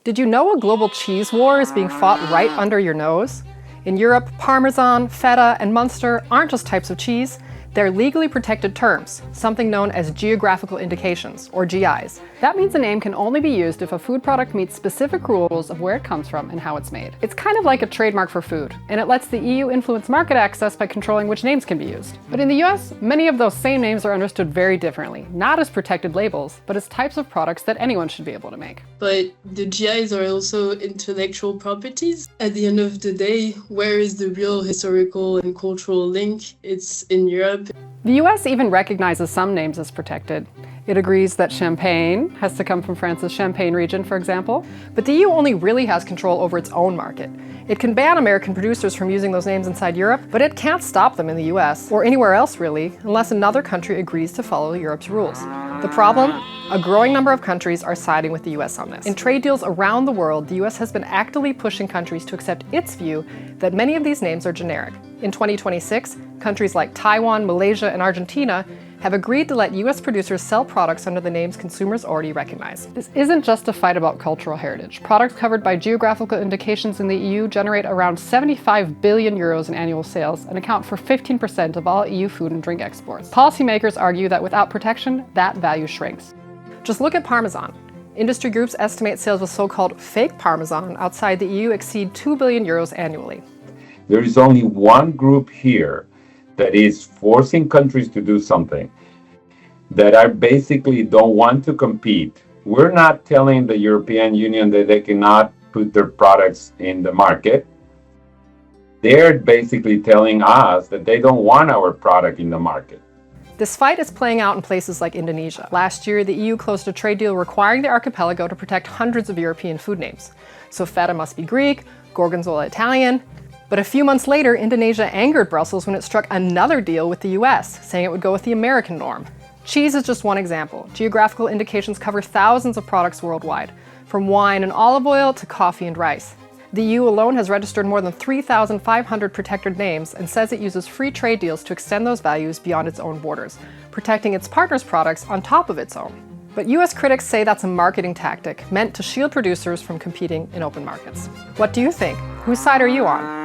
Did you know a global cheese war is being fought right under your nose? In Europe, Parmesan, Feta, and Munster aren't just types of cheese, they're legally protected terms, something known as geographical indications, or GIs. That means a name can only be used if a food product meets specific rules of where it comes from and how it's made. It's kind of like a trademark for food, and it lets the EU influence market access by controlling which names can be used. But in the US, many of those same names are understood very differently, not as protected labels, but as types of products that anyone should be able to make. But the GIs are also intellectual properties. At the end of the day, where is the real historical and cultural link? It's in Europe. The US even recognizes some names as protected. It agrees that champagne has to come from France's Champagne region, for example. But the EU only really has control over its own market. It can ban American producers from using those names inside Europe, but it can't stop them in the US, or anywhere else really, unless another country agrees to follow Europe's rules. The problem? A growing number of countries are siding with the US on this. In trade deals around the world, the US has been actively pushing countries to accept its view that many of these names are generic. In 2026, countries like Taiwan, Malaysia, and Argentina have agreed to let US producers sell products under the names consumers already recognize. This isn't just a fight about cultural heritage. Products covered by geographical indications in the EU generate around 75 billion euros in annual sales and account for 15% of all EU food and drink exports. Policymakers argue that without protection, that value shrinks. Just look at Parmesan. Industry groups estimate sales of so-called fake Parmesan outside the EU exceed 2 billion euros annually. There is only one group here that is forcing countries to do something, that are basically don't want to compete. We're not telling the European Union that they cannot put their products in the market. They're basically telling us that they don't want our product in the market. This fight is playing out in places like Indonesia. Last year, the EU closed a trade deal requiring the archipelago to protect hundreds of European food names. So feta must be Greek, gorgonzola Italian. But a few months later, Indonesia angered Brussels when it struck another deal with the US, saying it would go with the American norm. Cheese is just one example. Geographical indications cover thousands of products worldwide, from wine and olive oil to coffee and rice. The EU alone has registered more than 3,500 protected names and says it uses free trade deals to extend those values beyond its own borders, protecting its partners' products on top of its own. But US critics say that's a marketing tactic meant to shield producers from competing in open markets. What do you think? Whose side are you on?